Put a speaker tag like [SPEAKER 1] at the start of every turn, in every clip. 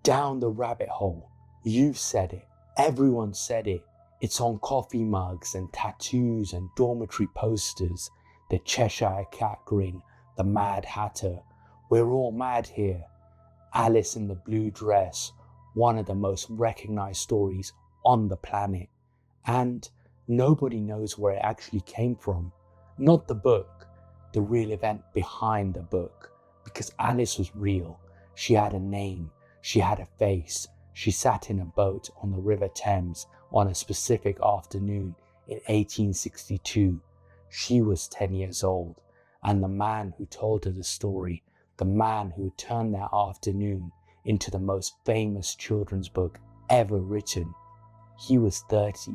[SPEAKER 1] Down the rabbit hole. You've said it. Everyone said it. It's on coffee mugs and tattoos and dormitory posters. The Cheshire Cat grin, the Mad Hatter. We're all mad here. Alice in the blue dress, one of the most recognized stories on the planet. And nobody knows where it actually came from. Not the book, the real event behind the book. Because Alice was real. She had a name. She had a face. She sat in a boat on the River Thames on a specific afternoon in 1862. She was 10 years old. And the man who told her the story, the man who turned that afternoon into the most famous children's book ever written, he was 30.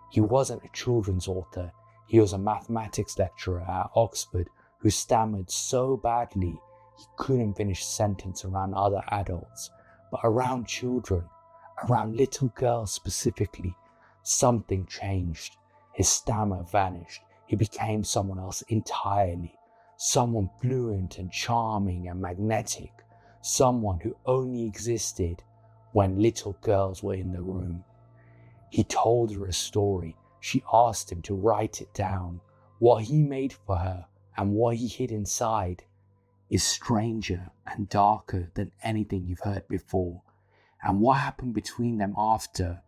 [SPEAKER 1] He wasn't a children's author. He was a mathematics lecturer at Oxford who stammered so badly he couldn't finish a sentence around other adults. But around children, around little girls specifically, something changed. His stammer vanished. He became someone else entirely. Someone fluent and charming and magnetic. Someone who only existed when little girls were in the room. He told her a story. She asked him to write it down. What he made for her and what he hid inside is stranger and darker than anything you've heard before. And what happened between them after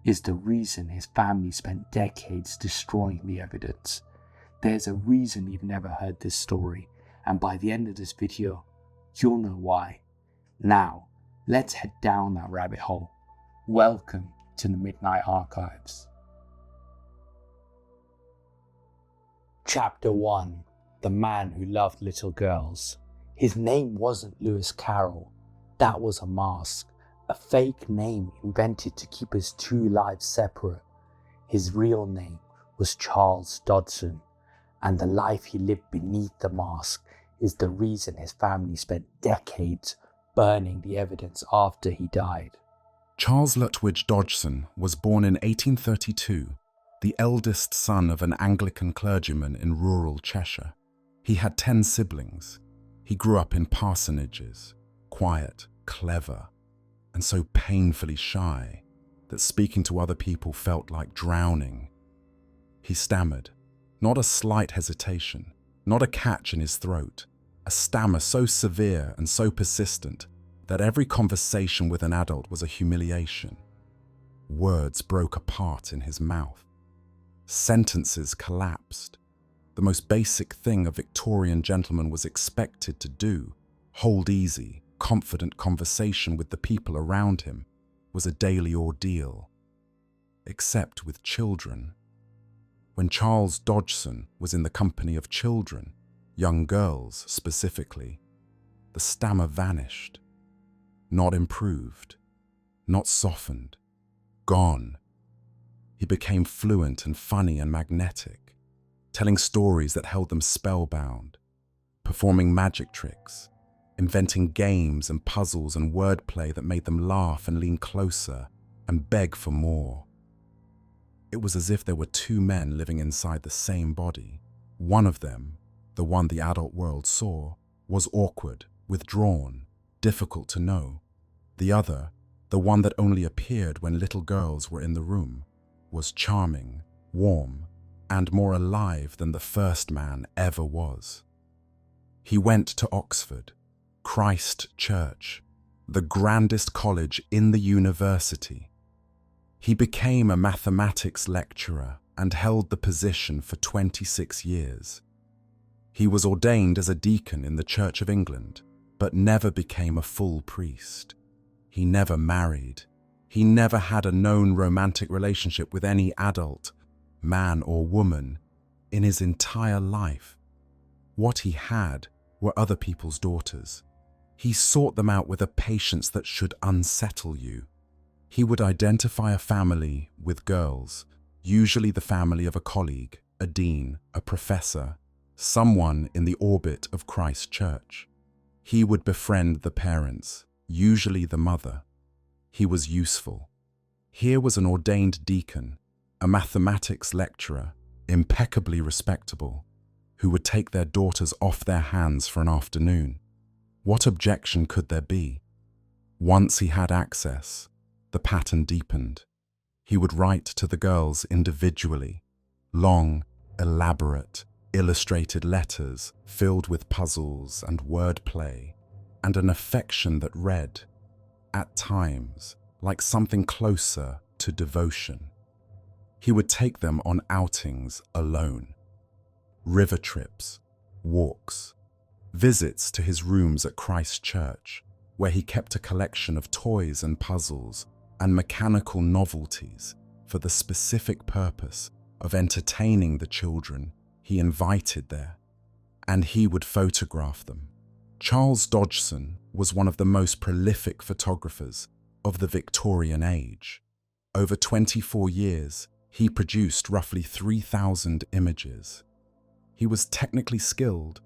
[SPEAKER 1] is the reason his family spent decades destroying the evidence. There's a reason you've never heard this story, and by the end of this video, you'll know why. Now, let's head down that rabbit hole. Welcome to the Midnight Archives. Chapter 1. The Man Who Loved Little Girls. His name wasn't Lewis Carroll. That was a mask, a fake name invented to keep his two lives separate. His real name was Charles Dodson, and the life he lived beneath the mask is the reason his family spent decades burning the evidence after he died.
[SPEAKER 2] Charles Lutwidge Dodgson was born in 1832, the eldest son of an Anglican clergyman in rural Cheshire. He had 10 siblings. He grew up in parsonages, quiet, clever, and so painfully shy that speaking to other people felt like drowning. He stammered, not a slight hesitation, not a catch in his throat, a stammer so severe and so persistent that every conversation with an adult was a humiliation. Words broke apart in his mouth. Sentences collapsed. The most basic thing a Victorian gentleman was expected to do, hold easy, confident conversation with the people around him, was a daily ordeal. Except with children. When Charles Dodgson was in the company of children, young girls specifically, the stammer vanished. Not improved, not softened, gone. He became fluent and funny and magnetic, telling stories that held them spellbound, performing magic tricks, inventing games and puzzles and wordplay that made them laugh and lean closer and beg for more. It was as if there were two men living inside the same body. One of them, the one the adult world saw, was awkward, withdrawn, difficult to know. The other, the one that only appeared when little girls were in the room, was charming, warm, and more alive than the first man ever was. He went to Oxford, Christ Church, the grandest college in the university. He became a mathematics lecturer and held the position for 26 years. He was ordained as a deacon in the Church of England, but never became a full priest. He never married. He never had a known romantic relationship with any adult, man or woman, in his entire life. What he had were other people's daughters. He sought them out with a patience that should unsettle you. He would identify a family with girls, usually the family of a colleague, a dean, a professor, someone in the orbit of Christ Church. He would befriend the parents, usually the mother. He was useful. Here was an ordained deacon, a mathematics lecturer, impeccably respectable, who would take their daughters off their hands for an afternoon. What objection could there be? Once he had access, the pattern deepened. He would write to the girls individually, long, elaborate, illustrated letters filled with puzzles and wordplay, and an affection that read, at times, like something closer to devotion. He would take them on outings alone. River trips, walks, visits to his rooms at Christ Church, where he kept a collection of toys and puzzles and mechanical novelties for the specific purpose of entertaining the children he invited there, and he would photograph them. Charles Dodgson was one of the most prolific photographers of the Victorian age. Over 24 years, he produced roughly 3,000 images. He was technically skilled,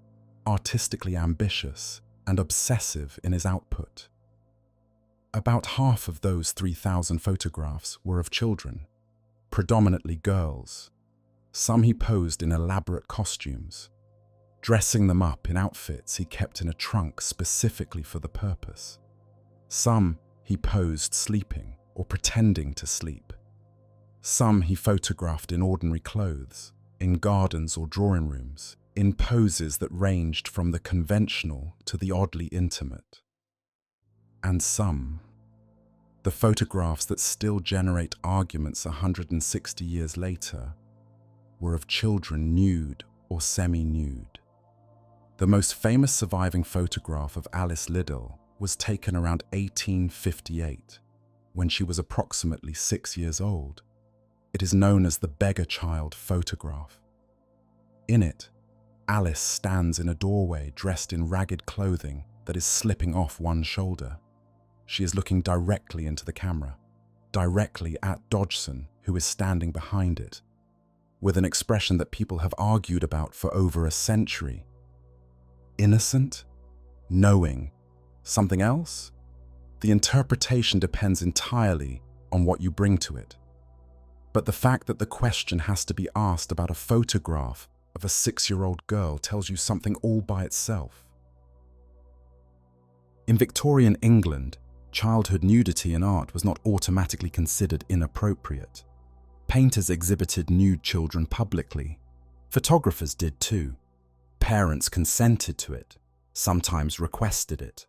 [SPEAKER 2] artistically ambitious, and obsessive in his output. About half of those 3,000 photographs were of children, predominantly girls. Some he posed in elaborate costumes, dressing them up in outfits he kept in a trunk specifically for the purpose. Some he posed sleeping or pretending to sleep. Some he photographed in ordinary clothes, in gardens or drawing rooms, in poses that ranged from the conventional to the oddly intimate. And some, the photographs that still generate arguments 160 years later, were of children nude or semi-nude. The most famous surviving photograph of Alice Liddell was taken around 1858, when she was approximately 6 years old. It is known as the beggar child photograph. In it, Alice stands in a doorway dressed in ragged clothing that is slipping off one shoulder. She is looking directly into the camera, directly at Dodgson, who is standing behind it, with an expression that people have argued about for over a century. Innocent? Knowing? Something else? The interpretation depends entirely on what you bring to it. But the fact that the question has to be asked about a photograph of a 6-year-old girl tells you something all by itself. In Victorian England, childhood nudity in art was not automatically considered inappropriate. Painters exhibited nude children publicly. Photographers did too. Parents consented to it, sometimes requested it.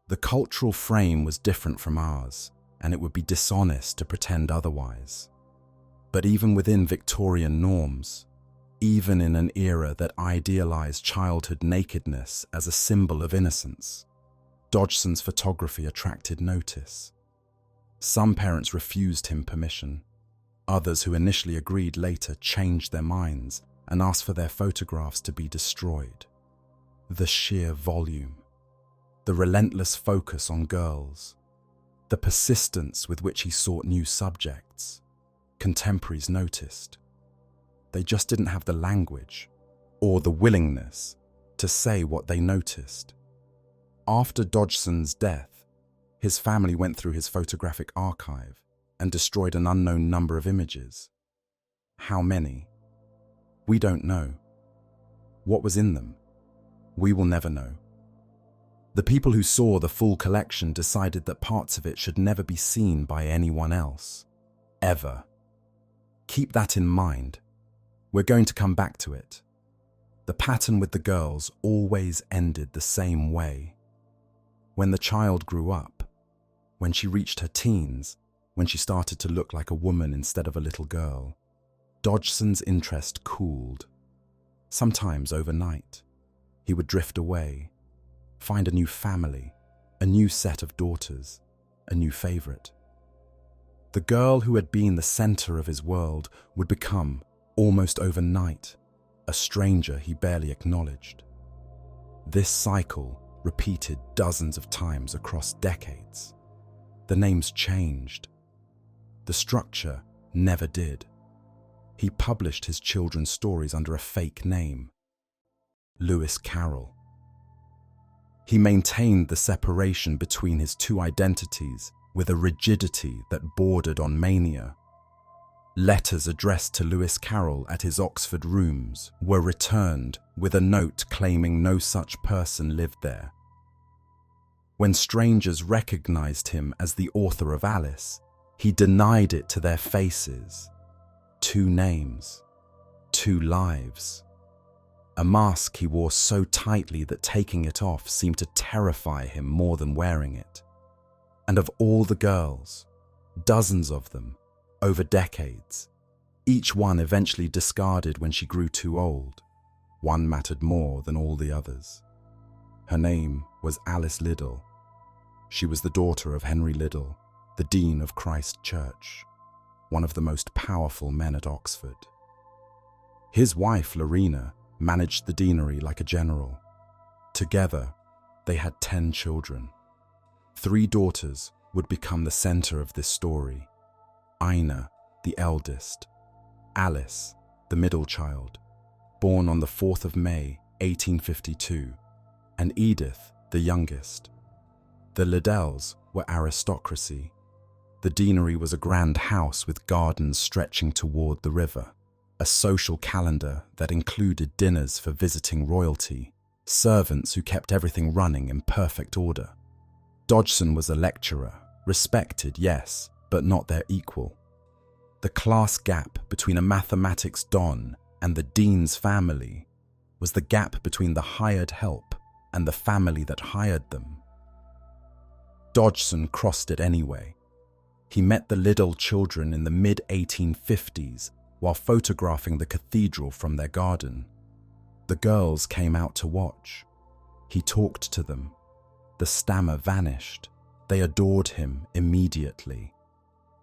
[SPEAKER 2] The cultural frame was different from ours, and it would be dishonest to pretend otherwise. But even within Victorian norms, even in an era that idealized childhood nakedness as a symbol of innocence, Dodgson's photography attracted notice. Some parents refused him permission. Others who initially agreed later changed their minds and asked for their photographs to be destroyed. The sheer volume, the relentless focus on girls, the persistence with which he sought new subjects, contemporaries noticed. They just didn't have the language or the willingness to say what they noticed. After Dodgson's death, his family went through his photographic archive and destroyed an unknown number of images. How many? We don't know. What was in them? We will never know. The people who saw the full collection decided that parts of it should never be seen by anyone else. Ever. Keep that in mind. We're going to come back to it. The pattern with the girls always ended the same way. When the child grew up, when she reached her teens, when she started to look like a woman instead of a little girl, Dodgson's interest cooled. Sometimes overnight, he would drift away, find a new family, a new set of daughters, a new favorite. The girl who had been the center of his world would become, almost overnight, a stranger he barely acknowledged. This cycle repeated dozens of times across decades. The names changed. The structure never did. He published his children's stories under a fake name, Lewis Carroll. He maintained the separation between his two identities with a rigidity that bordered on mania. Letters addressed to Lewis Carroll at his Oxford rooms were returned with a note claiming no such person lived there. When strangers recognized him as the author of Alice, he denied it to their faces. 2 names, 2 lives. A mask he wore so tightly that taking it off seemed to terrify him more than wearing it. And of all the girls, dozens of them, over decades, each one eventually discarded when she grew too old. One mattered more than all the others. Her name was Alice Liddell. She was the daughter of Henry Liddell, the Dean of Christ Church, one of the most powerful men at Oxford. His wife, Lorena, managed the deanery like a general. Together, they had 10 children. 3 daughters would become the center of this story. Ina, the eldest, Alice, the middle child, born on the 4th of May, 1852, and Edith, the youngest. The Liddells were aristocracy. The deanery was a grand house with gardens stretching toward the river, a social calendar that included dinners for visiting royalty, servants who kept everything running in perfect order. Dodgson was a lecturer, respected, yes, but not their equal. The class gap between a mathematics don and the dean's family was the gap between the hired help and the family that hired them. Dodgson crossed it anyway. He met the Liddell children in the mid-1850s while photographing the cathedral from their garden. The girls came out to watch. He talked to them. The stammer vanished. They adored him immediately.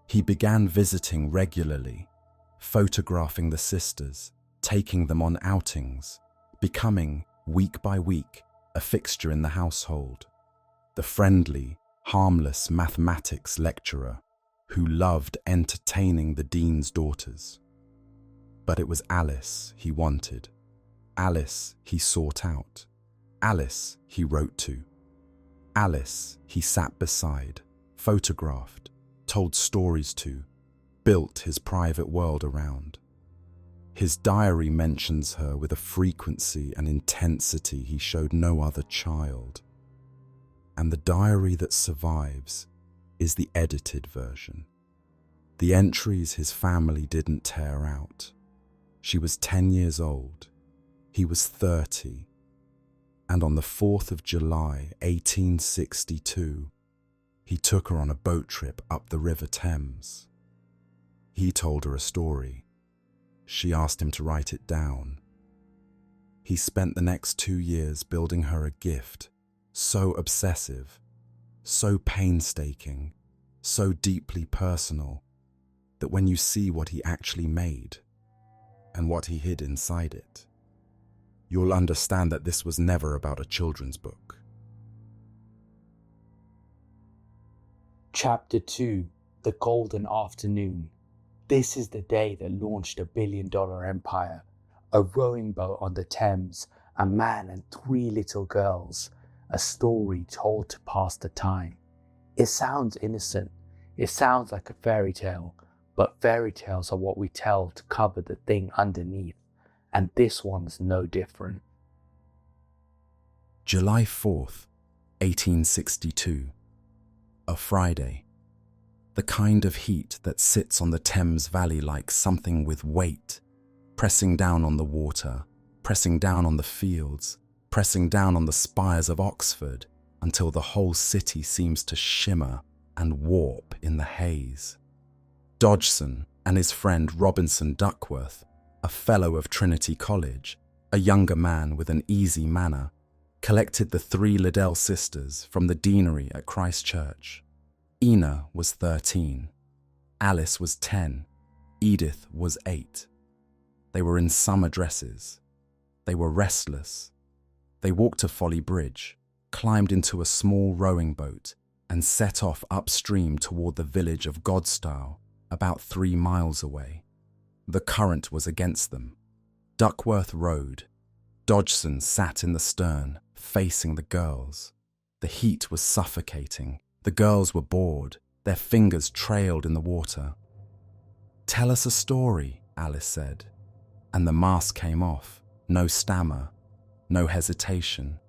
[SPEAKER 2] He began visiting regularly, photographing the sisters, taking them on outings, becoming, week by week, a fixture in the household. The friendly, harmless mathematics lecturer who loved entertaining the dean's daughters. But it was Alice he wanted. Alice he sought out. Alice he wrote to. Alice he sat beside, photographed, told stories to, built his private world around. His diary mentions her with a frequency and intensity he showed no other child. And the diary that survives is the edited version. The entries his family didn't tear out. She was 10 years old. He was 30. And on the 4th of July, 1862, he took her on a boat trip up the River Thames. He told her a story. She asked him to write it down. He spent the next 2 years building her a gift, so obsessive, so painstaking, so deeply personal, that when you see what he actually made and what he hid inside it, you'll understand that this was never about a children's book.
[SPEAKER 1] Chapter 2: The Golden Afternoon. This is the day that launched a billion-dollar empire. A rowing boat on the Thames, a man and 3 little girls, a story told to pass the time. It sounds innocent. It sounds like a fairy tale, but fairy tales are what we tell to cover the thing underneath, and this one's no different.
[SPEAKER 2] July 4th, 1862. A Friday. The kind of heat that sits on the Thames Valley like something with weight, pressing down on the water, pressing down on the fields, pressing down on the spires of Oxford until the whole city seems to shimmer and warp in the haze. Dodgson and his friend Robinson Duckworth, a fellow of Trinity College, a younger man with an easy manner, collected the 3 Liddell sisters from the deanery at Christ Church. Ina was 13. Alice was 10. Edith was 8. They were in summer dresses. They were restless. They walked to Folly Bridge, climbed into a small rowing boat, and set off upstream toward the village of Godstow, about 3 miles away. The current was against them. Duckworth rowed. Dodgson sat in the stern, facing the girls. The heat was suffocating. The girls were bored. Their fingers trailed in the water. "Tell us a story," Alice said. And the mask came off. No stammer, no hesitation,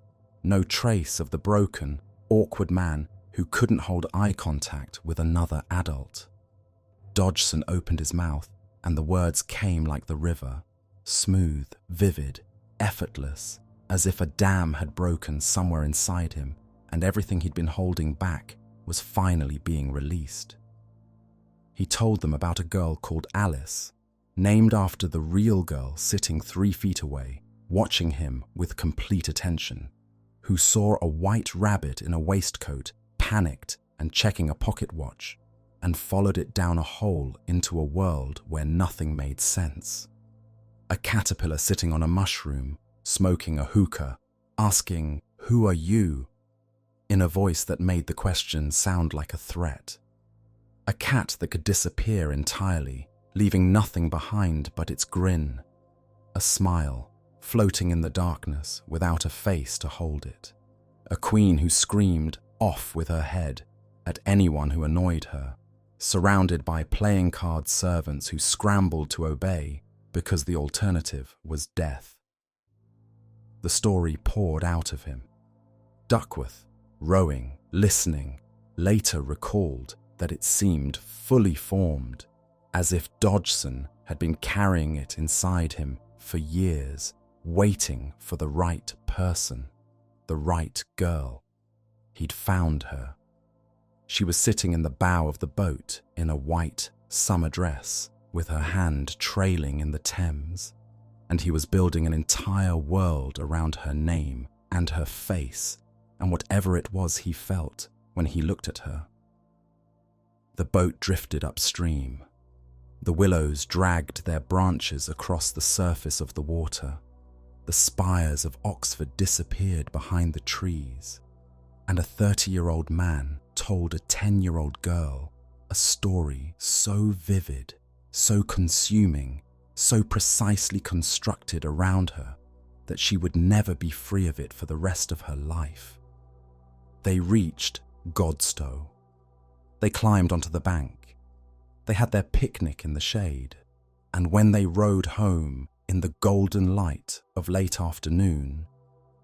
[SPEAKER 2] no trace of the broken, awkward man who couldn't hold eye contact with another adult. Dodgson opened his mouth, and the words came like the river, smooth, vivid, effortless, as if a dam had broken somewhere inside him, and everything he'd been holding back was finally being released. He told them about a girl called Alice, named after the real girl sitting 3 feet away, watching him with complete attention, who saw a white rabbit in a waistcoat, panicked and checking a pocket watch, and followed it down a hole into a world where nothing made sense. A caterpillar sitting on a mushroom, smoking a hookah, asking, "Who are you?" in a voice that made the question sound like a threat. A cat that could disappear entirely, leaving nothing behind but its grin, a smile, floating in the darkness without a face to hold it. A queen who screamed, "Off with her head," at anyone who annoyed her, surrounded by playing card servants who scrambled to obey because the alternative was death. The story poured out of him. Duckworth, rowing, listening, later recalled that it seemed fully formed, as if Dodgson had been carrying it inside him for years, waiting for the right person, the right girl. He'd found her. She was sitting in the bow of the boat in a white summer dress, with her hand trailing in the Thames, and he was building an entire world around her name and her face and whatever it was he felt when he looked at her. The boat drifted upstream. The willows dragged their branches across the surface of the water. The spires of Oxford disappeared behind the trees, and a 30-year-old man told a 10-year-old girl a story so vivid, so consuming, so precisely constructed around her that she would never be free of it for the rest of her life. They reached Godstow. They climbed onto the bank. They had their picnic in the shade, and when they rowed home in the golden light of late afternoon,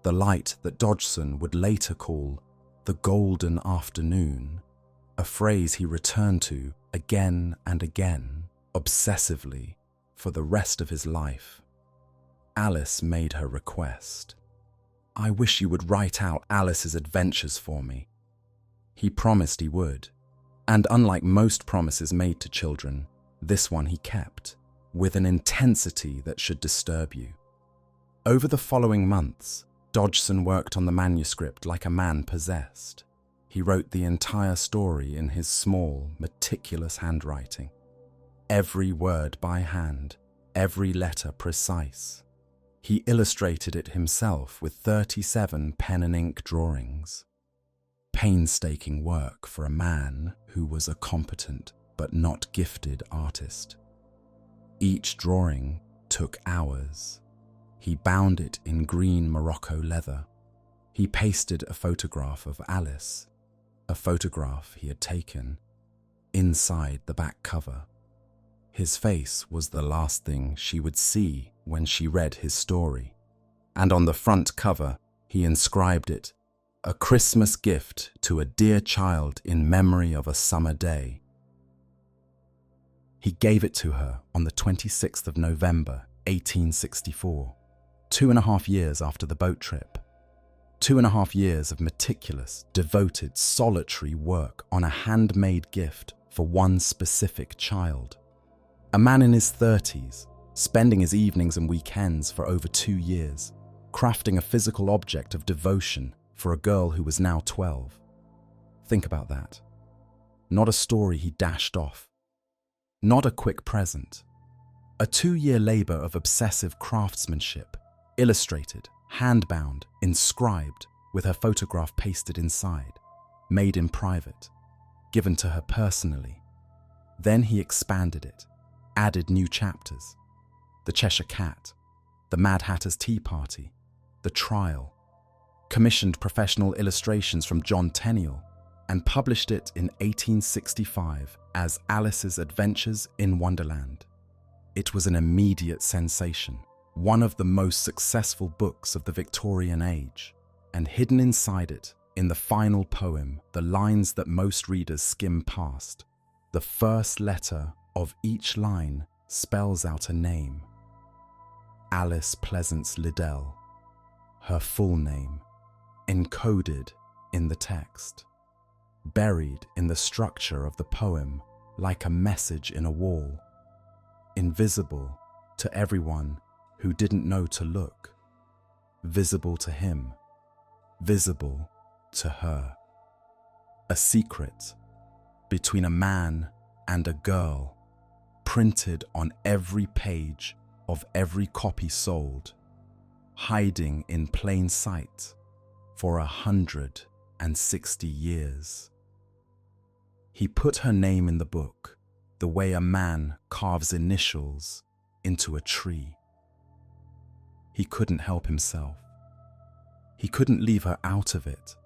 [SPEAKER 2] the light that Dodgson would later call the golden afternoon, a phrase he returned to again and again, obsessively, for the rest of his life, Alice made her request. "I wish you would write out Alice's adventures for me." He promised he would, and unlike most promises made to children, this one he kept, with an intensity that should disturb you. Over the following months, Dodgson worked on the manuscript like a man possessed. He wrote the entire story in his small, meticulous handwriting. Every word by hand, every letter precise. He illustrated it himself with 37 pen and ink drawings. Painstaking work for a man who was a competent but not gifted artist. Each drawing took hours. He bound it in green Morocco leather. He pasted a photograph of Alice, a photograph he had taken, inside the back cover. His face was the last thing she would see when she read his story, and on the front cover he inscribed it, "A Christmas gift to a dear child in memory of a summer day." He gave it to her on the 26th of November, 1864, 2.5 years after the boat trip. 2.5 years of meticulous, devoted, solitary work on a handmade gift for one specific child. A man in his 30s, spending his evenings and weekends for over 2 years, crafting a physical object of devotion for a girl who was now 12. Think about that. Not a story he dashed off. Not a quick present. A 2-year labor of obsessive craftsmanship, illustrated, hand-bound, inscribed, with her photograph pasted inside, made in private, given to her personally. Then he expanded it, added new chapters. The Cheshire Cat, the Mad Hatter's Tea Party, the Trial, commissioned professional illustrations from John Tenniel, and published it in 1865 as Alice's Adventures in Wonderland. It was an immediate sensation, one of the most successful books of the Victorian age, and hidden inside it, In the final poem, the lines that most readers skim past, the first letter of each line spells out a name. Alice Pleasance Liddell, her full name, encoded in the text, buried in the structure of the poem like a message in a wall, invisible to everyone who didn't know to look, visible to him, visible to her. A secret between a man and a girl, printed on every page of every copy sold, hiding in plain sight for 160 years. He put her name in the book the way a man carves initials into a tree. He couldn't help himself. He couldn't leave her out of it.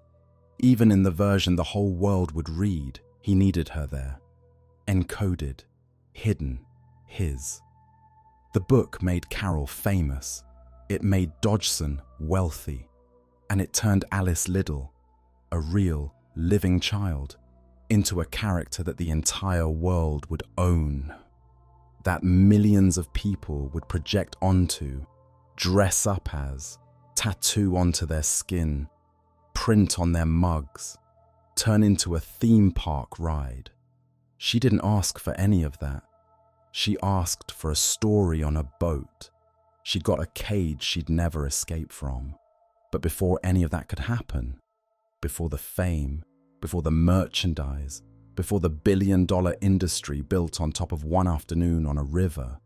[SPEAKER 2] Even in the version the whole world would read, he needed her there, encoded, hidden, his. The book made Carol famous. It made Dodgson wealthy. And it turned Alice Liddell, a real, living child, into a character that the entire world would own, that millions of people would project onto, dress up as, tattoo onto their skin, print on their mugs, turn into a theme park ride. She didn't ask for any of that. She asked for a story on a boat. She got a cage she'd never escape from. But before any of that could happen, before the fame, before the merchandise, before the billion-dollar industry built on top of one afternoon on a river,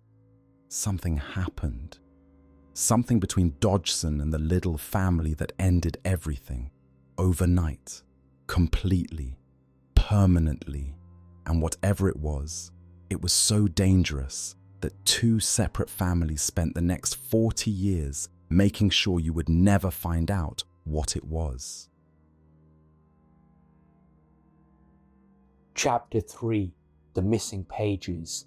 [SPEAKER 2] something happened. Something between Dodgson and the Liddell family that ended everything, overnight, completely, permanently. And whatever it was so dangerous that two separate families spent the next 40 years making sure you would never find out what it was.
[SPEAKER 1] Chapter 3. The Missing Pages.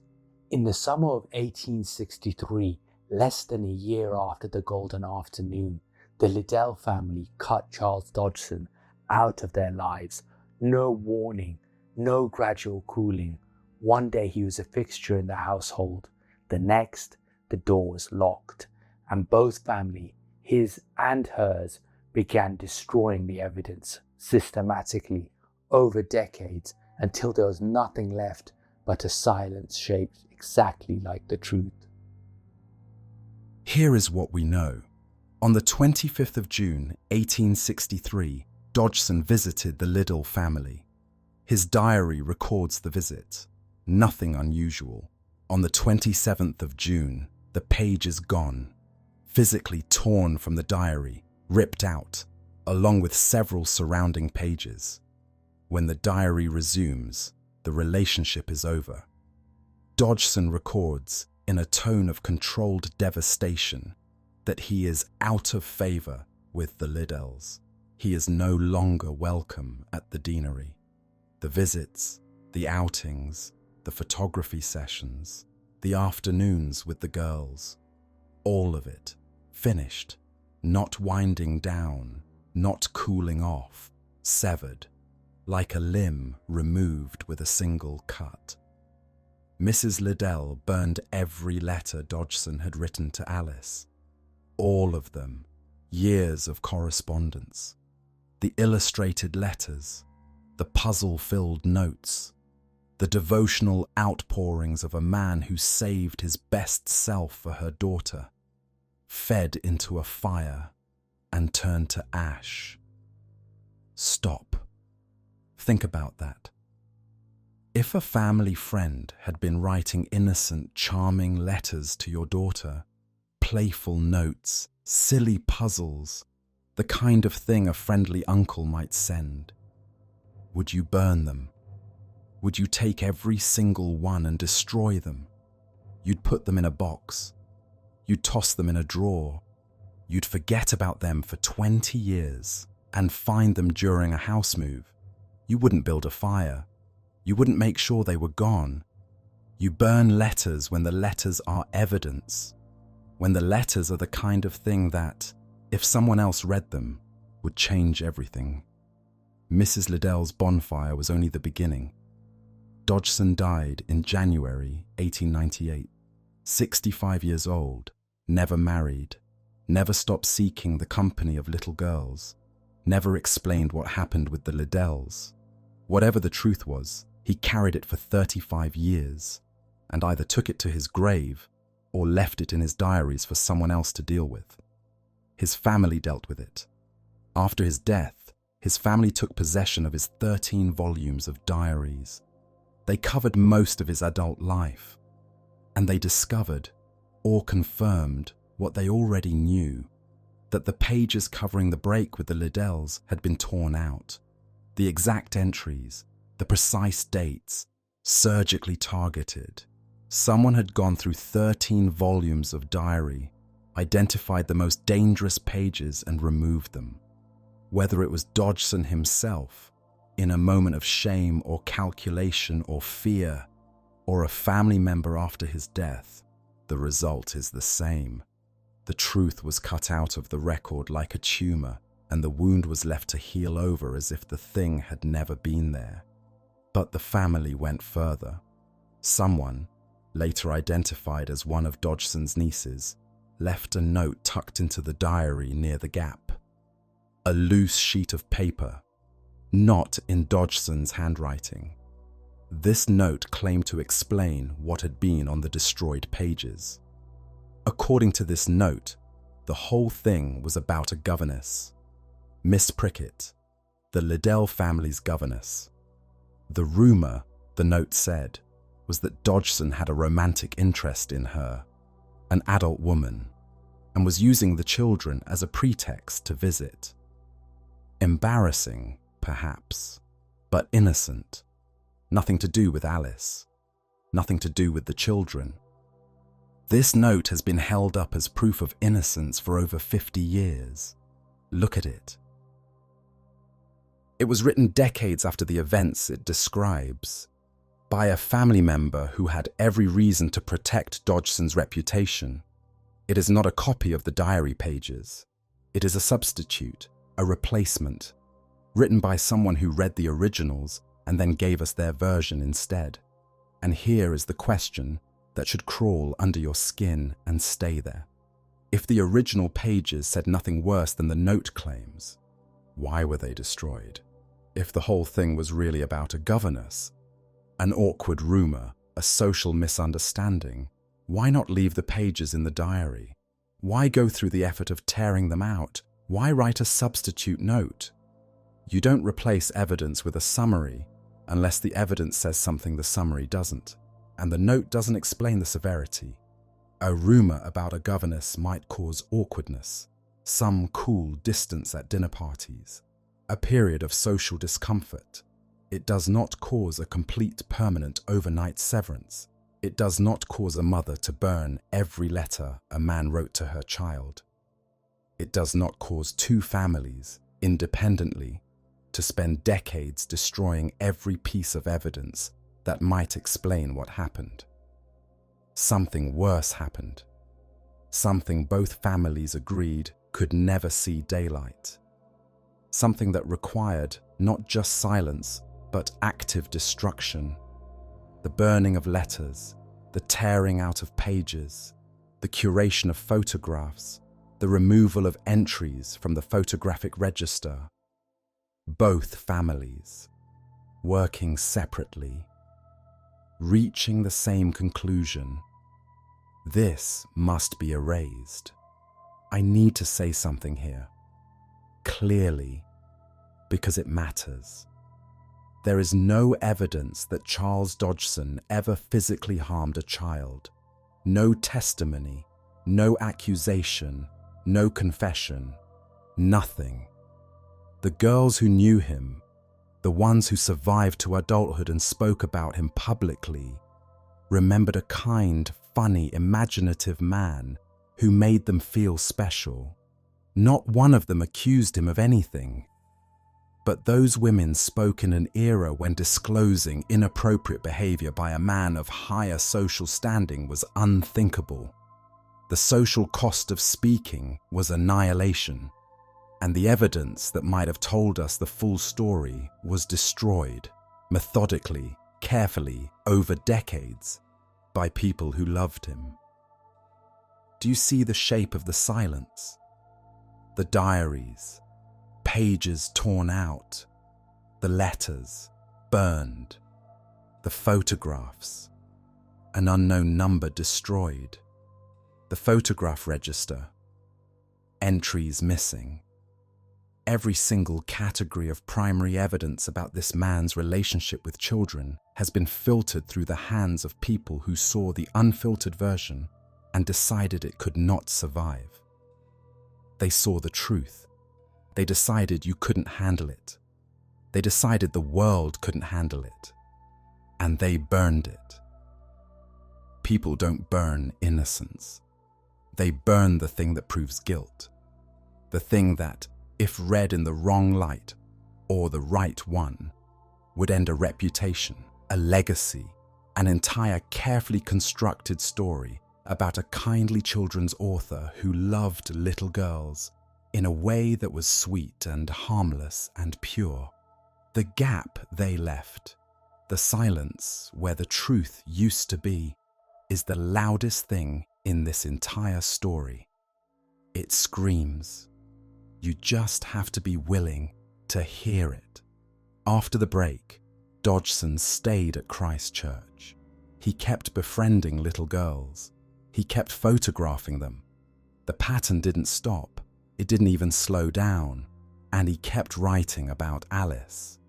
[SPEAKER 1] In the summer of 1863, less than a year after the Golden Afternoon, the Liddell family cut Charles Dodgson out of their lives. No warning, no gradual cooling. One day he was a fixture in the household. The next, the door was locked, and both family, his and hers, began destroying the evidence systematically over decades until there was nothing left but a silence shaped exactly like the truth.
[SPEAKER 2] Here is what we know. On the 25th of June, 1863, Dodgson visited the Liddell family. His diary records the visit. Nothing unusual. On the 27th of June, the page is gone, physically torn from the diary, ripped out, along with several surrounding pages. When the diary resumes, the relationship is over. Dodgson records, in a tone of controlled devastation, that he is out of favor with the Liddells. He is no longer welcome at the deanery. The visits, the outings, the photography sessions, the afternoons with the girls, all of it finished, not winding down, not cooling off, severed, like a limb removed with a single cut. Mrs. Liddell burned every letter Dodgson had written to Alice. All of them, years of correspondence. The illustrated letters, the puzzle-filled notes, the devotional outpourings of a man who saved his best self for her daughter, fed into a fire and turned to ash. Stop. Think about that. If a family friend had been writing innocent, charming letters to your daughter, playful notes, silly puzzles, the kind of thing a friendly uncle might send, would you burn them? Would you take every single one and destroy them? You'd put them in a box. You'd toss them in a drawer. You'd forget about them for 20 years and find them during a house move. You wouldn't build a fire. You wouldn't make sure they were gone. You burn letters when the letters are evidence, when the letters are the kind of thing that, if someone else read them, would change everything. Mrs. Liddell's bonfire was only the beginning. Dodgson died in January 1898, 65 years old, never married, never stopped seeking the company of little girls, never explained what happened with the Liddells. Whatever the truth was, he carried it for 35 years and either took it to his grave or left it in his diaries for someone else to deal with. His family dealt with it. After his death, his family took possession of his 13 volumes of diaries. They covered most of his adult life, and they discovered or confirmed what they already knew, that the pages covering the break with the Liddells had been torn out. The exact entries, the precise dates, surgically targeted. Someone had gone through 13 volumes of diary, identified the most dangerous pages and removed them. Whether it was Dodgson himself, in a moment of shame or calculation or fear, or a family member after his death, the result is the same. The truth was cut out of the record like a tumor, and the wound was left to heal over as if the thing had never been there. But the family went further. Someone, later identified as one of Dodgson's nieces, left a note tucked into the diary near the gap. A loose sheet of paper, not in Dodgson's handwriting. This note claimed to explain what had been on the destroyed pages. According to this note, the whole thing was about a governess, Miss Prickett, the Liddell family's governess. The rumor, the note said, was that Dodgson had a romantic interest in her, an adult woman, and was using the children as a pretext to visit. Embarrassing, perhaps, but innocent. Nothing to do with Alice. Nothing to do with the children. This note has been held up as proof of innocence for over 50 years. Look at it. It was written decades after the events it describes, by a family member who had every reason to protect Dodgson's reputation. It is not a copy of the diary pages. It is a substitute, a replacement, written by someone who read the originals and then gave us their version instead. And here is the question that should crawl under your skin and stay there. If the original pages said nothing worse than the note claims, why were they destroyed? If the whole thing was really about a governess, an awkward rumor, a social misunderstanding, why not leave the pages in the diary? Why go through the effort of tearing them out? Why write a substitute note? You don't replace evidence with a summary unless the evidence says something the summary doesn't, and the note doesn't explain the severity. A rumor about a governess might cause awkwardness, some cool distance at dinner parties, a period of social discomfort. It does not cause a complete permanent overnight severance. It does not cause a mother to burn every letter a man wrote to her child. It does not cause two families, independently, to spend decades destroying every piece of evidence that might explain what happened. Something worse happened. Something both families agreed could never see daylight. Something that required not just silence, but active destruction. The burning of letters, the tearing out of pages, the curation of photographs, the removal of entries from the photographic register. Both families, working separately, reaching the same conclusion. This must be erased. I need to say something here, clearly, because it matters. There is no evidence that Charles Dodgson ever physically harmed a child. No testimony, no accusation, no confession, nothing. The girls who knew him, the ones who survived to adulthood and spoke about him publicly, remembered a kind, funny, imaginative man who made them feel special. Not one of them accused him of anything. But those women spoke in an era when disclosing inappropriate behavior by a man of higher social standing was unthinkable. The social cost of speaking was annihilation. and the evidence that might have told us the full story was destroyed, methodically, carefully, over decades, by people who loved him. Do you see the shape of the silence? The diaries, pages torn out, the letters burned, the photographs, an unknown number destroyed, the photograph register, entries missing. Every single category of primary evidence about this man's relationship with children has been filtered through the hands of people who saw the unfiltered version and decided it could not survive. They saw the truth. They decided you couldn't handle it. They decided the world couldn't handle it. And they burned it. People don't burn innocence. They burn the thing that proves guilt. The thing that, if read in the wrong light, or the right one, would end a reputation, a legacy, an entire carefully constructed story about a kindly children's author who loved little girls in a way that was sweet and harmless and pure. The gap they left, the silence where the truth used to be, is the loudest thing in this entire story. It screams. You just have to be willing to hear it. After the break, Dodgson stayed at Christ Church. He kept befriending little girls. He kept photographing them. The pattern didn't stop. It didn't even slow down. And he kept writing about Alice.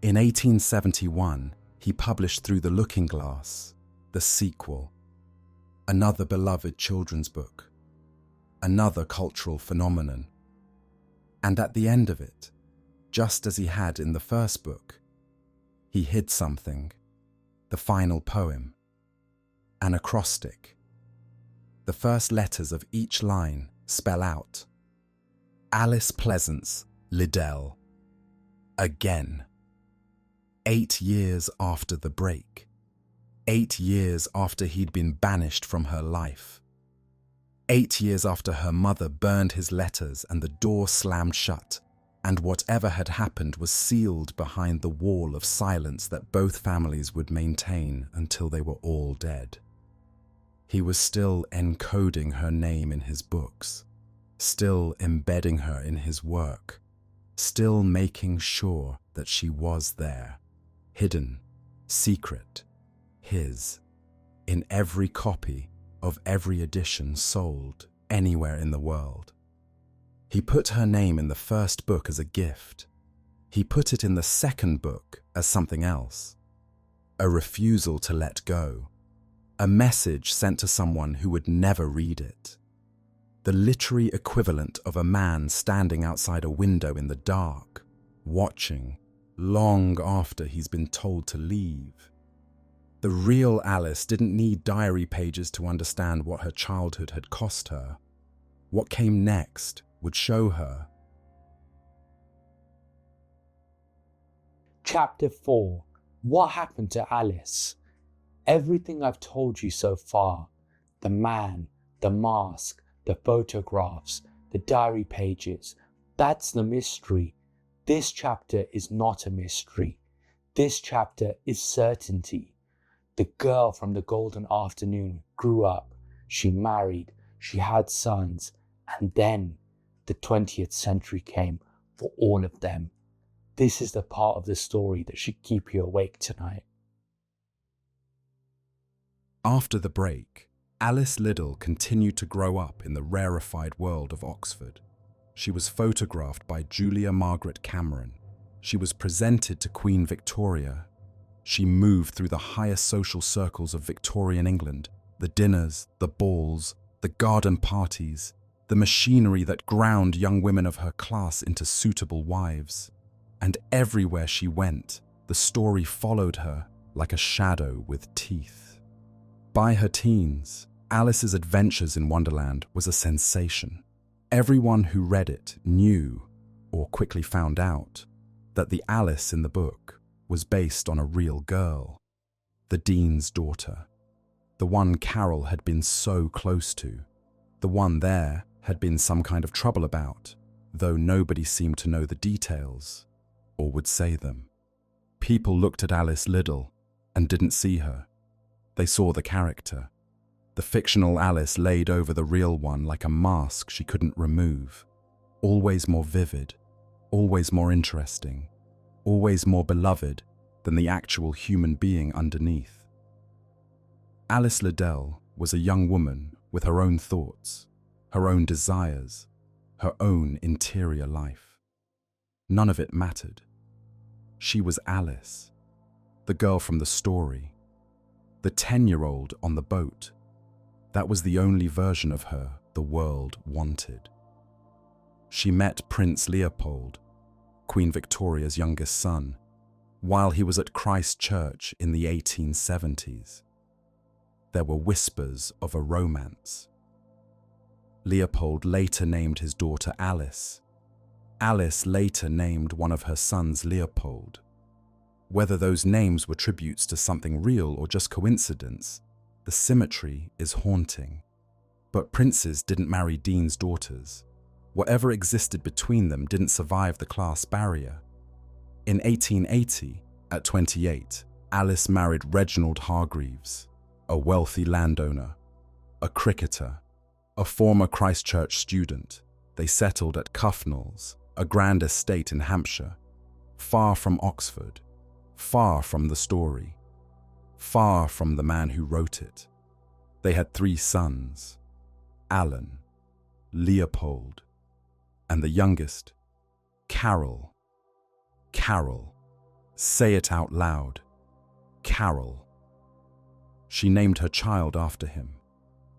[SPEAKER 2] In 1871, he published Through the Looking Glass, the sequel, another beloved children's book, another cultural phenomenon. And at the end of it, just as he had in the first book, he hid something, the final poem, an acrostic. The first letters of each line spell out, Alice Pleasance Liddell. Again. 8 years after the break. 8 years after he'd been banished from her life. 8 years after her mother burned his letters and the door slammed shut, and whatever had happened was sealed behind the wall of silence that both families would maintain until they were all dead. He was still encoding her name in his books, still embedding her in his work, still making sure that she was there, hidden, secret, his, in every copy of every edition sold anywhere in the world. He put her name in the first book as a gift. He put it in the second book as something else, a refusal to let go, a message sent to someone who would never read it, the literary equivalent of a man standing outside a window in the dark, watching, long after he's been told to leave. The real Alice didn't need diary pages to understand what her childhood had cost her. What came next would show her.
[SPEAKER 1] Chapter 4. What happened to Alice? Everything I've told you so far, the man, the mask, the photographs, the diary pages, that's the mystery. This chapter is not a mystery. This chapter is certainty. The girl from the golden afternoon grew up, she married, she had sons, and then the 20th century came for all of them. This is the part of the story that should keep you awake tonight.
[SPEAKER 2] After the break, Alice Liddell continued to grow up in the rarefied world of Oxford. She was photographed by Julia Margaret Cameron. She was presented to Queen Victoria. She moved through the highest social circles of Victorian England, the dinners, the balls, the garden parties, the machinery that ground young women of her class into suitable wives. And everywhere she went, the story followed her like a shadow with teeth. By her teens, Alice's adventures in Wonderland was a sensation. Everyone who read it knew, or quickly found out, that the Alice in the book was based on a real girl, the Dean's daughter, the one Carol had been so close to, the one there had been some kind of trouble about, though nobody seemed to know the details or would say them. People looked at Alice Liddell and didn't see her. They saw the character, the fictional Alice laid over the real one like a mask she couldn't remove, always more vivid, always more interesting, always more beloved than the actual human being underneath. Alice Liddell was a young woman with her own thoughts, her own desires, her own interior life. None of it mattered. She was Alice, the girl from the story, the 10-year-old on the boat. That was the only version of her the world wanted. She met Prince Leopold, Queen Victoria's youngest son, while he was at Christ Church in the 1870s. There were whispers of a romance. Leopold later named his daughter Alice. Alice later named one of her sons Leopold. Whether those names were tributes to something real or just coincidence, the symmetry is haunting. But princes didn't marry deans' daughters. Whatever existed between them didn't survive the class barrier. In 1880, at 28, Alice married Reginald Hargreaves, a wealthy landowner, a cricketer, a former Christ Church student. They settled at Cuffnells, a grand estate in Hampshire, far from Oxford, far from the story, far from the man who wrote it. They had 3 sons, Alan, Leopold, and the youngest, Carol. Carol. Say it out loud. Carol. She named her child after him,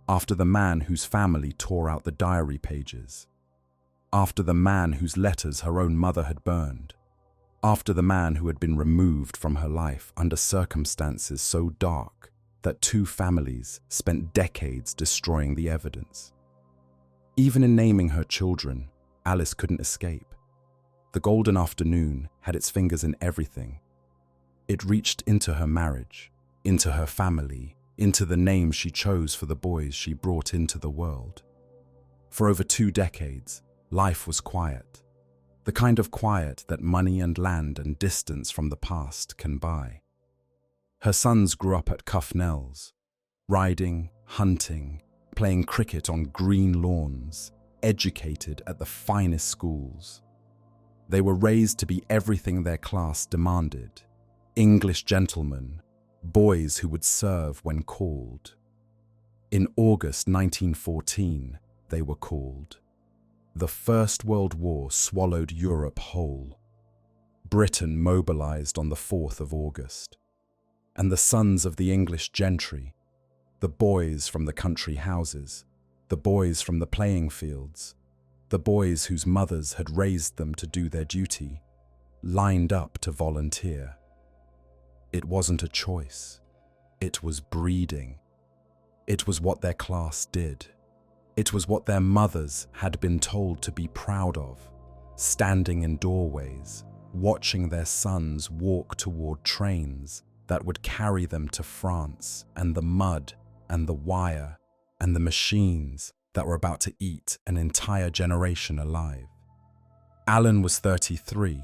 [SPEAKER 2] after the man whose family tore out the diary pages, after the man whose letters her own mother had burned, after the man who had been removed from her life under circumstances so dark that 2 families spent decades destroying the evidence. Even in naming her children, Alice couldn't escape. The golden afternoon had its fingers in everything. It reached into her marriage, into her family, into the names she chose for the boys she brought into the world. For over 2 decades, life was quiet. The kind of quiet that money and land and distance from the past can buy. Her sons grew up at Cuffnells, riding, hunting, playing cricket on green lawns, educated at the finest schools. They were raised to be everything their class demanded: English gentlemen, boys who would serve when called. In August 1914, they were called. The First World War swallowed Europe whole. Britain mobilized on the 4th of August. And the sons of the English gentry, the boys from the country houses, the boys from the playing fields, the boys whose mothers had raised them to do their duty, lined up to volunteer. It wasn't a choice. It was breeding. It was what their class did. It was what their mothers had been told to be proud of, standing in doorways, watching their sons walk toward trains that would carry them to France, and the mud and the wire and the machines that were about to eat an entire generation alive. Alan was 33,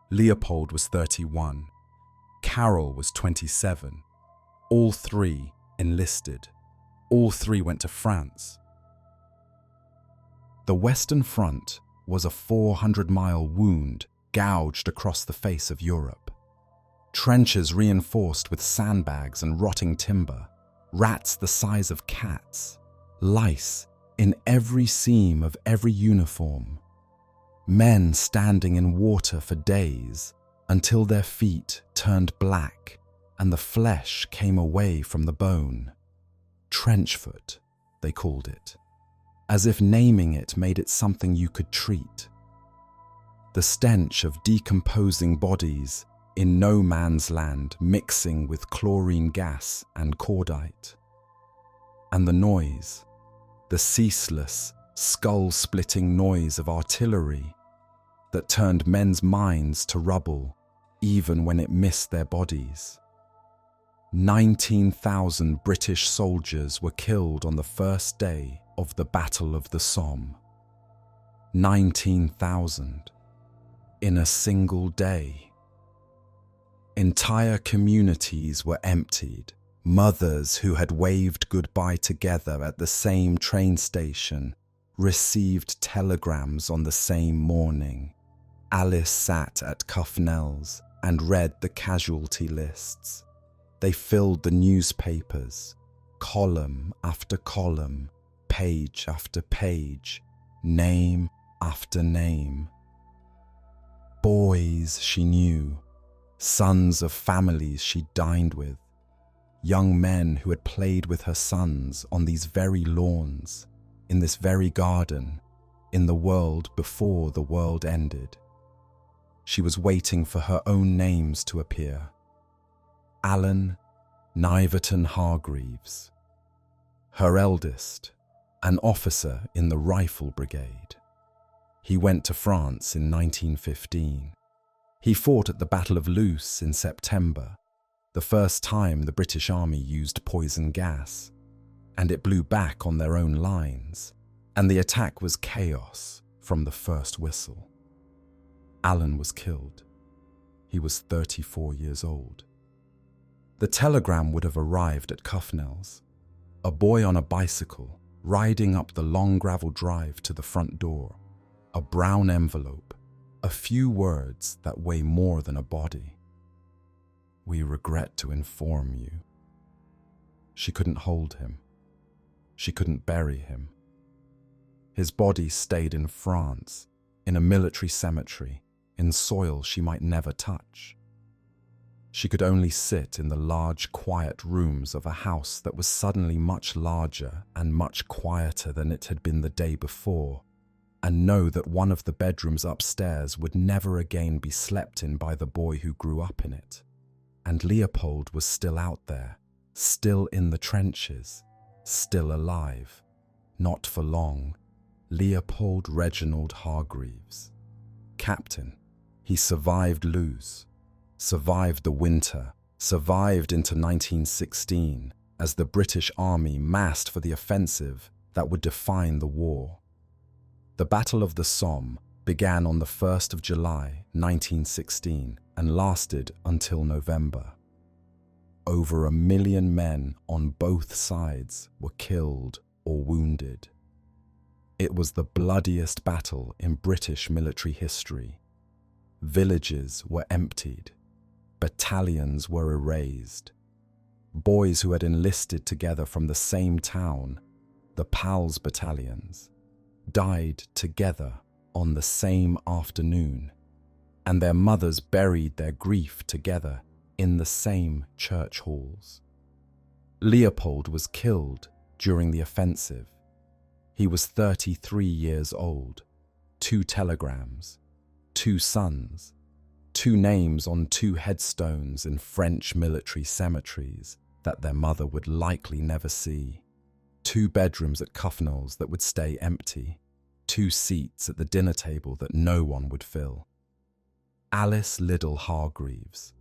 [SPEAKER 2] Leopold was 31, Carol was 27. All 3 enlisted. All 3 went to France. The Western Front was a 400-mile wound gouged across the face of Europe. Trenches reinforced with sandbags and rotting timber, rats the size of cats, lice in every seam of every uniform, men standing in water for days until their feet turned black and the flesh came away from the bone. Trenchfoot, they called it, as if naming it made it something you could treat. The stench of decomposing bodies in no man's land mixing with chlorine gas and cordite. And the noise, the ceaseless, skull-splitting noise of artillery that turned men's minds to rubble even when it missed their bodies. 19,000 British soldiers were killed on the first day of the Battle of the Somme. 19,000 in a single day. Entire communities were emptied. Mothers who had waved goodbye together at the same train station received telegrams on the same morning. Alice sat at Cuffnell's and read the casualty lists. They filled the newspapers, column after column, page after page, name after name. Boys she knew, sons of families she dined with, young men who had played with her sons on these very lawns, in this very garden, in the world before the world ended. She was waiting for her own names to appear. Alan Niverton Hargreaves. Her eldest, an officer in the Rifle Brigade. He went to France in 1915. He fought at the Battle of Loos in September, the first time the British Army used poison gas, and it blew back on their own lines, and the attack was chaos from the first whistle. Alan was killed. He was 34 years old. The telegram would have arrived at Cuffnell's. A boy on a bicycle, riding up the long gravel drive to the front door. A brown envelope, a few words that weigh more than a body. We regret to inform you. She couldn't hold him. She couldn't bury him. His body stayed in France, in a military cemetery, in soil she might never touch. She could only sit in the large, quiet rooms of a house that was suddenly much larger and much quieter than it had been the day before, and know that one of the bedrooms upstairs would never again be slept in by the boy who grew up in it. And Leopold was still out there, still in the trenches, still alive. Not for long. Leopold Reginald Hargreaves. Captain. He survived Loos, survived the winter, survived into 1916 as the British Army massed for the offensive that would define the war. The Battle of the Somme began on the 1st of July 1916 and lasted until November. Over 1 million men on both sides were killed or wounded. It was the bloodiest battle in British military history. Villages were emptied. Battalions were erased. Boys who had enlisted together from the same town, the PALS battalions, died together on the same afternoon, and their mothers buried their grief together in the same church halls. Leopold was killed during the offensive. He was 33 years old, 2 telegrams, 2 sons, 2 names on 2 headstones in French military cemeteries that their mother would likely never see, 2 bedrooms at Cuffnell's that would stay empty, 2 seats at the dinner table that no one would fill. Alice Liddell Hargreaves,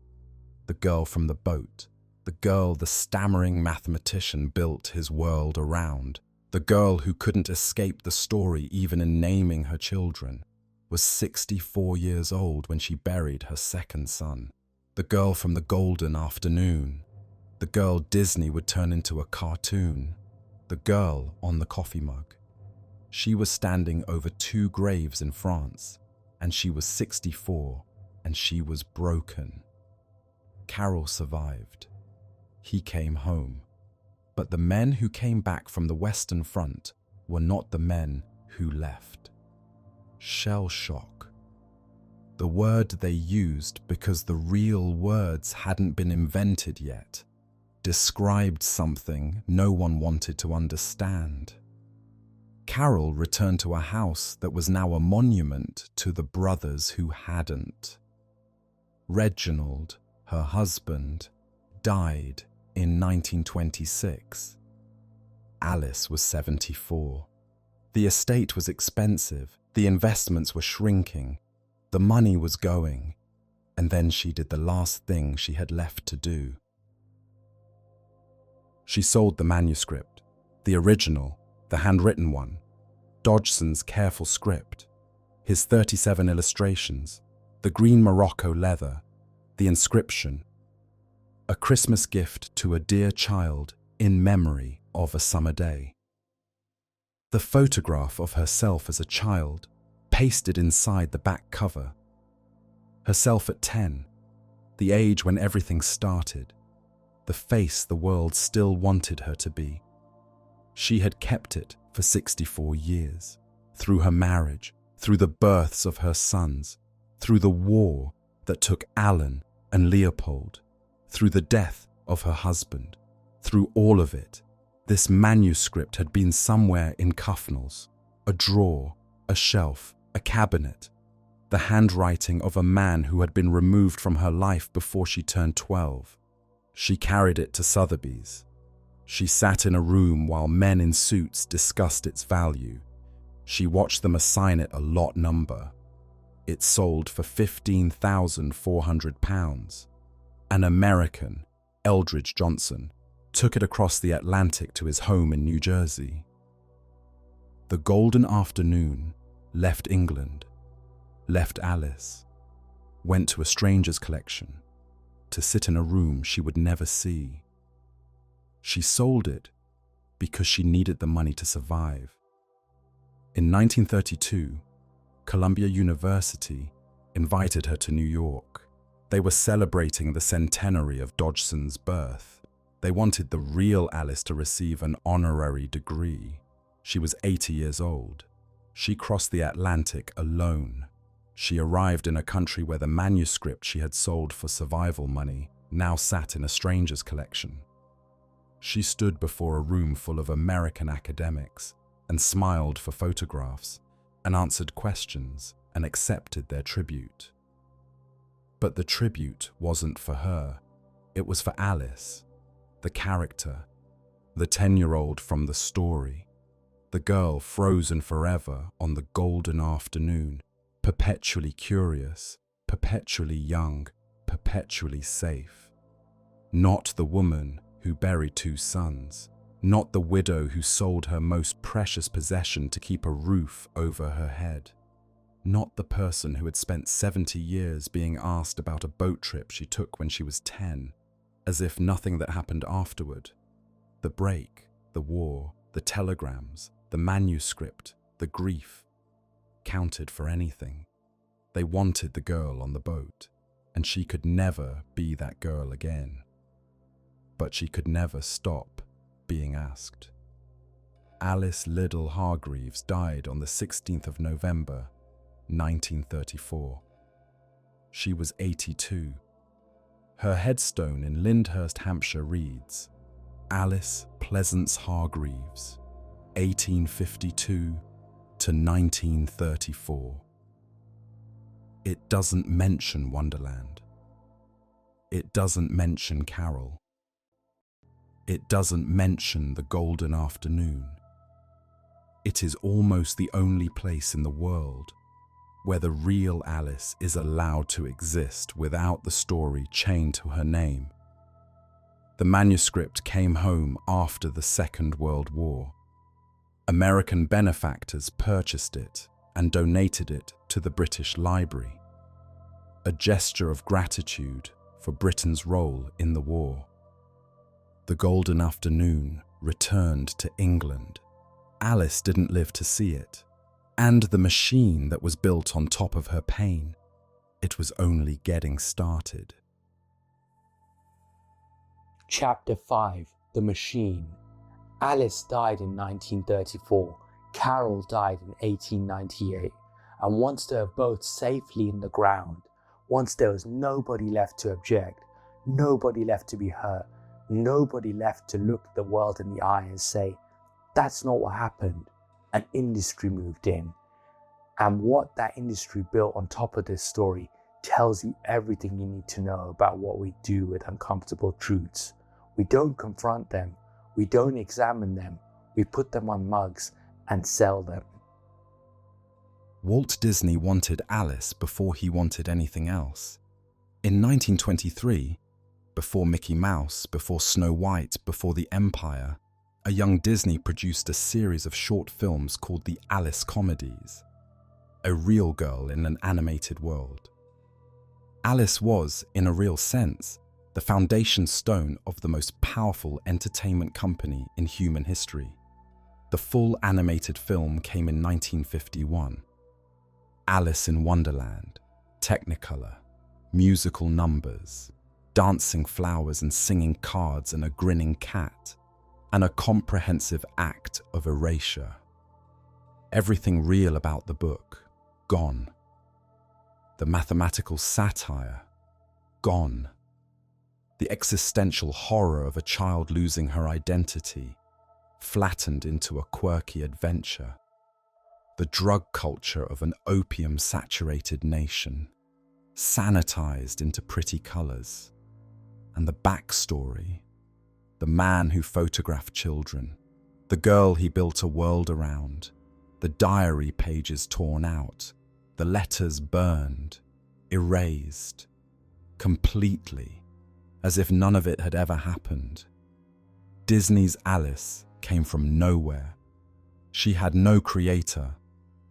[SPEAKER 2] the girl from the boat, the girl the stammering mathematician built his world around, the girl who couldn't escape the story even in naming her children, was 64 years old when she buried her second son. The girl from the golden afternoon, the girl Disney would turn into a cartoon, the girl on the coffee mug. She was standing over 2 graves in France, and she was 64, and she was broken. Carol survived. He came home. But the men who came back from the Western Front were not the men who left. Shell shock. The word they used because the real words hadn't been invented yet, described something no one wanted to understand. Carol returned to a house that was now a monument to the brothers who hadn't. Reginald, her husband, died in 1926. Alice was 74. The estate was expensive, the investments were shrinking, the money was going, and then she did the last thing she had left to do. She sold the manuscript, the original, the handwritten one, Dodgson's careful script, his 37 illustrations, the green Morocco leather, the inscription, "A Christmas gift to a dear child in memory of a summer day." The photograph of herself as a child, pasted inside the back cover. Herself at 10, the age when everything started, the face the world still wanted her to be. She had kept it for 64 years, through her marriage, through the births of her sons, through the war that took Alan and Leopold, through the death of her husband. Through all of it, this manuscript had been somewhere in Cuffnells, a drawer, a shelf, a cabinet, the handwriting of a man who had been removed from her life before she turned 12. She carried it to Sotheby's. She sat in a room while men in suits discussed its value. She watched them assign it a lot number. It sold for £15,400. An American, Eldridge Johnson, took it across the Atlantic to his home in New Jersey. The golden afternoon left England, left Alice, went to a stranger's collection, to sit in a room she would never see. She sold it because she needed the money to survive. In 1932, Columbia University invited her to New York. They were celebrating the centenary of Dodgson's birth. They wanted the real Alice to receive an honorary degree. She was 80 years old. She crossed the Atlantic alone. She arrived in a country where the manuscript she had sold for survival money now sat in a stranger's collection. She stood before a room full of American academics and smiled for photographs and answered questions and accepted their tribute. But the tribute wasn't for her. It was for Alice, the character, the 10-year-old from the story, the girl frozen forever on the golden afternoon, perpetually curious, perpetually young, perpetually safe. Not the woman who buried 2 sons, not the widow who sold her most precious possession to keep a roof over her head, not the person who had spent 70 years being asked about a boat trip she took when she was 10, as if nothing that happened afterward, the break, the war, the telegrams, the manuscript, the grief, counted for anything. They wanted the girl on the boat, and she could never be that girl again. But she could never stop being asked. Alice Liddell Hargreaves died on the 16th of November, 1934. She was 82. Her headstone in Lyndhurst, Hampshire reads, Alice Pleasance Hargreaves, 1852 to 1934. It doesn't mention Wonderland. It doesn't mention Carol. It doesn't mention the golden afternoon. It is almost the only place in the world where the real Alice is allowed to exist without the story chained to her name. The manuscript came home after the Second World War. American benefactors purchased it and donated it to the British Library, a gesture of gratitude for Britain's role in the war. The golden afternoon returned to England. Alice didn't live to see it, and the machine that was built on top of her pain, it was only getting started.
[SPEAKER 1] Chapter 5, The Machine. Alice died in 1934, Carol died in 1898, and once they were both safely in the ground, once there was nobody left to object, nobody left to be hurt, nobody left to look the world in the eye and say, that's not what happened, an industry moved in. And what that industry built on top of this story tells you everything you need to know about what we do with uncomfortable truths. We don't confront them, we don't examine them, we put them on mugs and sell them.
[SPEAKER 2] Walt Disney wanted Alice before he wanted anything else. In 1923, before Mickey Mouse, before Snow White, before the Empire, a young Disney produced a series of short films called the Alice Comedies. a real girl in an animated world. Alice was, in a real sense, the foundation stone of the most powerful entertainment company in human history. The full animated film came in 1951. Alice in Wonderland, Technicolor, musical numbers, dancing flowers and singing cards and a grinning cat, and a comprehensive act of erasure. Everything real about the book, gone. The mathematical satire, gone. The existential horror of a child losing her identity, flattened into a quirky adventure. The drug culture of an opium-saturated nation, sanitized into pretty colors. And the backstory, the man who photographed children, the girl he built a world around, the diary pages torn out, the letters burned, erased, completely, as if none of it had ever happened. Disney's Alice came from nowhere. She had no creator,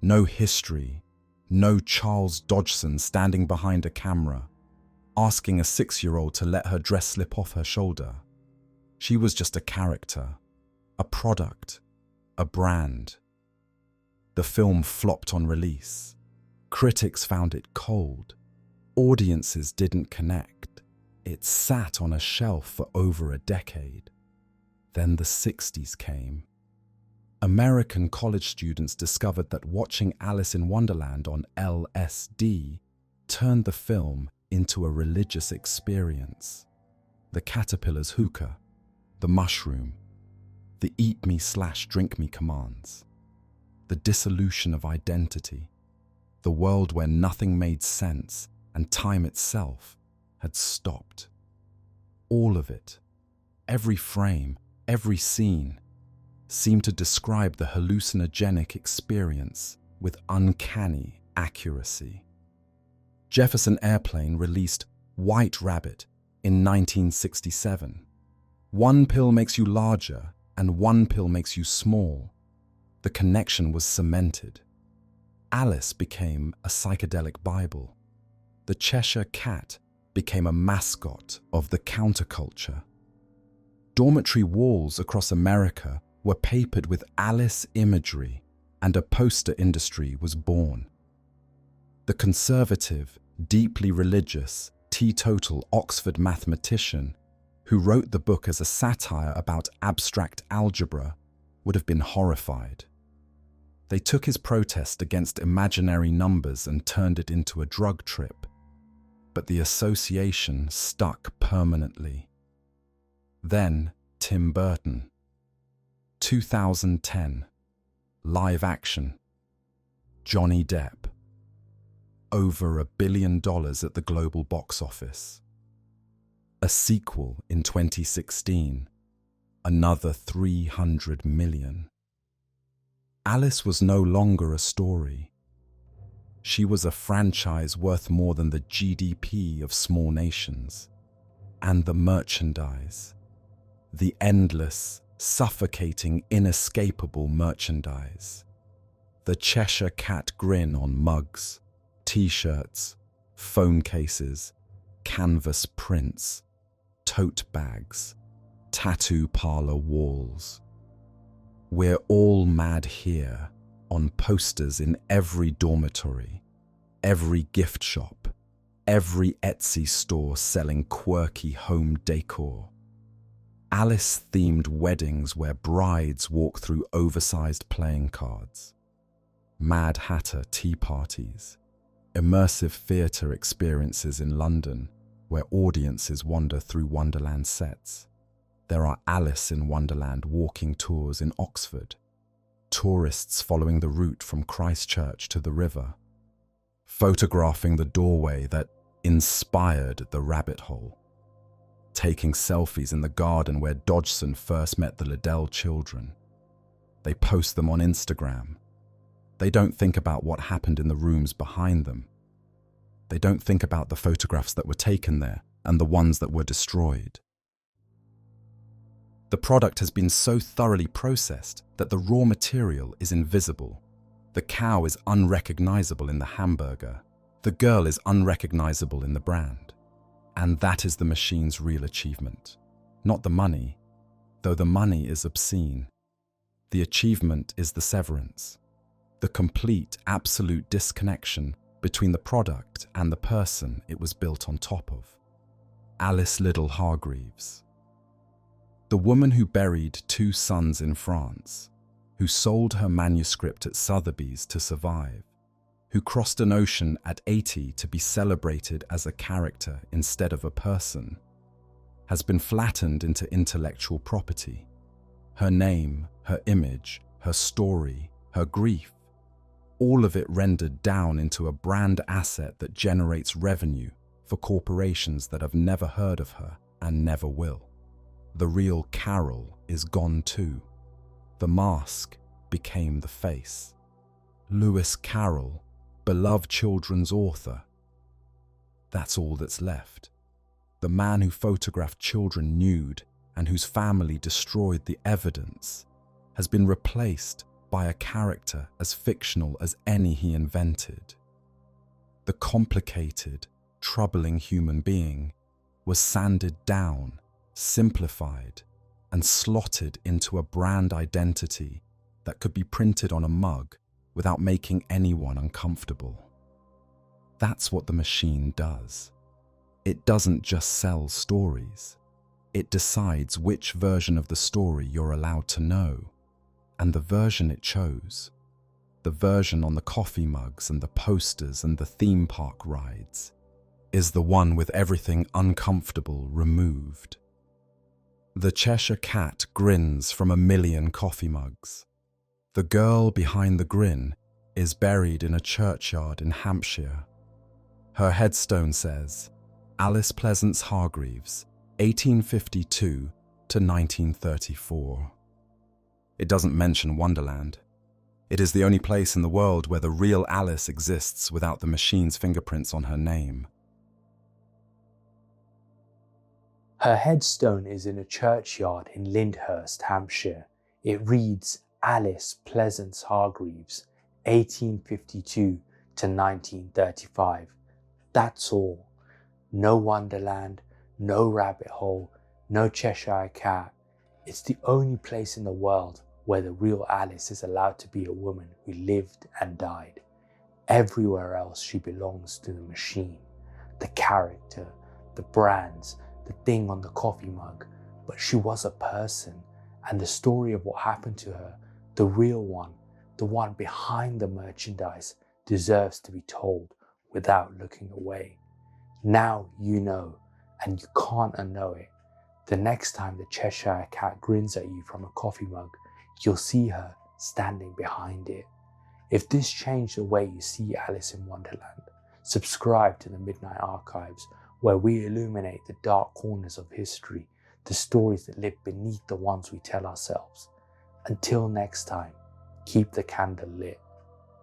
[SPEAKER 2] no history, no Charles Dodgson standing behind a camera, asking a 6-year-old to let her dress slip off her shoulder. She was just a character, a product, a brand. The film flopped on release. Critics found it cold. Audiences didn't connect. It sat on a shelf for over a decade. Then the 60s came. American college students discovered that watching Alice in Wonderland on LSD turned the film into a religious experience. The caterpillar's hookah, the mushroom, the eat me/drink me commands, the dissolution of identity, the world where nothing made sense and time itself had stopped. All of it, every frame, every scene, seemed to describe the hallucinogenic experience with uncanny accuracy. Jefferson Airplane released White Rabbit in 1967. One pill makes you larger and one pill makes you small. The connection was cemented. Alice became a psychedelic Bible. The Cheshire Cat became a mascot of the counterculture. Dormitory walls across America were papered with Alice imagery, and a poster industry was born. The conservative, deeply religious, teetotal Oxford mathematician who wrote the book as a satire about abstract algebra would have been horrified. They took his protest against imaginary numbers and turned it into a drug trip, but the association stuck permanently. Then Tim Burton. 2010. Live action. Johnny Depp. Over $1 billion at the global box office. A sequel in 2016. Another 300 million. Alice was no longer a story. She was a franchise worth more than the GDP of small nations. And the merchandise. The endless, suffocating, inescapable merchandise. The Cheshire Cat grin on mugs, t-shirts, phone cases, canvas prints, tote bags, tattoo parlor walls. We're all mad here, on posters in every dormitory, every gift shop, every Etsy store selling quirky home decor. Alice-themed weddings where brides walk through oversized playing cards. Mad Hatter tea parties. Immersive theatre experiences in London where audiences wander through Wonderland sets. There are Alice in Wonderland walking tours in Oxford. Tourists following the route from Christchurch to the river. Photographing the doorway that inspired the rabbit hole. Taking selfies in the garden where Dodgson first met the Liddell children. They post them on Instagram. They don't think about what happened in the rooms behind them. They don't think about the photographs that were taken there and the ones that were destroyed. The product has been so thoroughly processed that the raw material is invisible. The cow is unrecognizable in the hamburger. The girl is unrecognizable in the brand. And that is the machine's real achievement. Not the money, though the money is obscene. The achievement is the severance. The complete, absolute disconnection between the product and the person it was built on top of. Alice Liddell Hargreaves. The woman who buried 2 sons in France, who sold her manuscript at Sotheby's to survive, who crossed an ocean at 80 to be celebrated as a character instead of a person, has been flattened into intellectual property. Her name, her image, her story, her grief, all of it rendered down into a brand asset that generates revenue for corporations that have never heard of her and never will. The real Carol is gone too. The mask became the face. Lewis Carroll, beloved children's author. That's all that's left. The man who photographed children nude and whose family destroyed the evidence has been replaced by a character as fictional as any he invented. The complicated, troubling human being was sanded down, simplified, and slotted into a brand identity that could be printed on a mug without making anyone uncomfortable. That's what the machine does. It doesn't just sell stories. It decides which version of the story you're allowed to know, and the version it chose, the version on the coffee mugs and the posters and the theme park rides, is the one with everything uncomfortable removed. The Cheshire Cat grins from 1,000,000 coffee mugs. The girl behind the grin is buried in a churchyard in Hampshire. Her headstone says, Alice Pleasance Hargreaves, 1852 to 1934. It doesn't mention Wonderland. It is the only place in the world where the real Alice exists without the machine's fingerprints on her name.
[SPEAKER 1] Her headstone is in a churchyard in Lyndhurst, Hampshire. It reads Alice Pleasance Hargreaves, 1852 to 1935. That's all. No Wonderland, no rabbit hole, no Cheshire Cat. It's the only place in the world where the real Alice is allowed to be a woman who lived and died. Everywhere else she belongs to the machine, the character, the brands, the thing on the coffee mug. But she was a person, and the story of what happened to her, the real one, the one behind the merchandise, deserves to be told without looking away. Now you know, and you can't unknow it. The next time the Cheshire Cat grins at you from a coffee mug, you'll see her standing behind it. If this changed the way you see Alice in Wonderland, subscribe to the Midnight Archives, where we illuminate the dark corners of history, the stories that live beneath the ones we tell ourselves. Until next time, keep the candle lit.